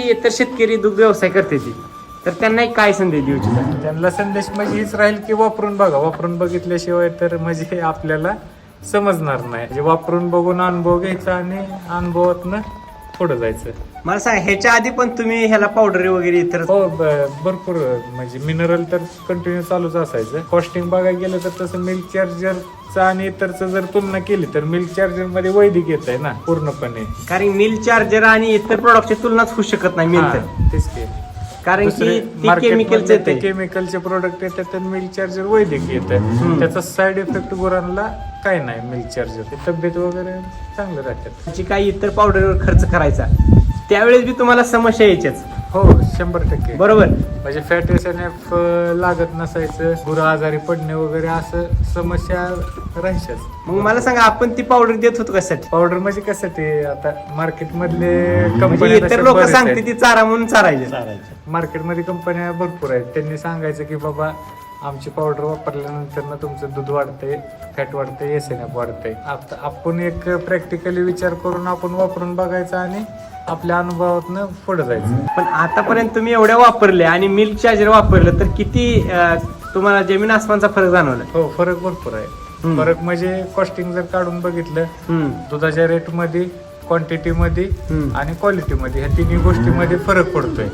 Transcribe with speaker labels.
Speaker 1: इतर शेतकरी दुग्ध व्यवसाय करते ती, तर त्यांना एक काय संदेश देऊ इच्छिता?
Speaker 2: त्यांना संदेश म्हणजे हीच राहील की वापरून बघा. वापरून बघितल्याशिवाय तर म्हणजे आपल्याला समजणार नाही. म्हणजे वापरून बघून अनुभव घ्यायचा आणि अनुभवातनं पुढे जायचं.
Speaker 1: मला सांग, ह्याच्या आधी पण तुम्ही ह्याला पावडर वगैरे इतर
Speaker 2: हो, भरपूर म्हणजे मिनरल तर कंटिन्यू चालूच असायचं. कॉस्टिंग बघायला गेलं तर तसं मिल्क चार्जरचं आणि इतरचं जर तुलना केली तर मिल्क चार्जर मध्ये वैदिक येत आहे ना पूर्णपणे.
Speaker 1: कारण मिल्क चार्जर आणि इतर प्रोडक्टची तुलनाच होऊ शकत नाही मिल्क,
Speaker 2: तेच की.
Speaker 1: कारण की केमिकलचे
Speaker 2: ते केमिकलचे प्रोडक्ट येतात आणि मिल्क चार्जर वैदिक येतं. त्याचा साईड इफेक्ट गुरांना काय नाही. मिल्क चार्जर तब्येत वगैरे चांगलं राहतात.
Speaker 1: जी काही इतर पावडरवर खर्च करायचा त्यावेळेस बी तुम्हाला समस्या यायच्याच.
Speaker 2: हो, 100%.
Speaker 1: बरोबर.
Speaker 2: म्हणजे फॅट एसएनएफ लागत नसायचं, गुरं आजारी पडणे वगैरे असं समस्या राहायच्याच.
Speaker 1: मग मला सांगा, आपण ती पावडर देत होतो कशासाठी?
Speaker 2: पावडर म्हणजे कशासाठी? आता मार्केट मधले
Speaker 1: म्हणजे
Speaker 2: कंपन्या
Speaker 1: इतर लोक सांगते ती चारा म्हणून चारायचे.
Speaker 2: मार्केटमध्ये कंपन्या भरपूर आहेत. त्यांनी सांगायचं की बाबा आमची पावडर वापरल्यानंतर ना तुमचं दूध वाढतंय, फॅट वाढतंय, एसएनएफ वाढतंय. आता आपण एक प्रॅक्टिकली विचार करून आपण वापरून बघायचं आणि आपल्या अनुभवातनं पुढे जायचं.
Speaker 1: पण आतापर्यंत तुम्ही एवढ्या वापरले आणि मिल्क चार्जर वापरलं तर किती तुम्हाला जमीन आसमानचा फरक जाणवला?
Speaker 2: हो, फरक भरपूर आहे. फरक म्हणजे कॉस्टिंग जर काढून बघितलं, दुधाच्या रेट मध्ये, क्वांटिटी मध्ये आणि क्वालिटी मध्ये, ह्या तिन्ही गोष्टीमध्ये फरक पडतोय.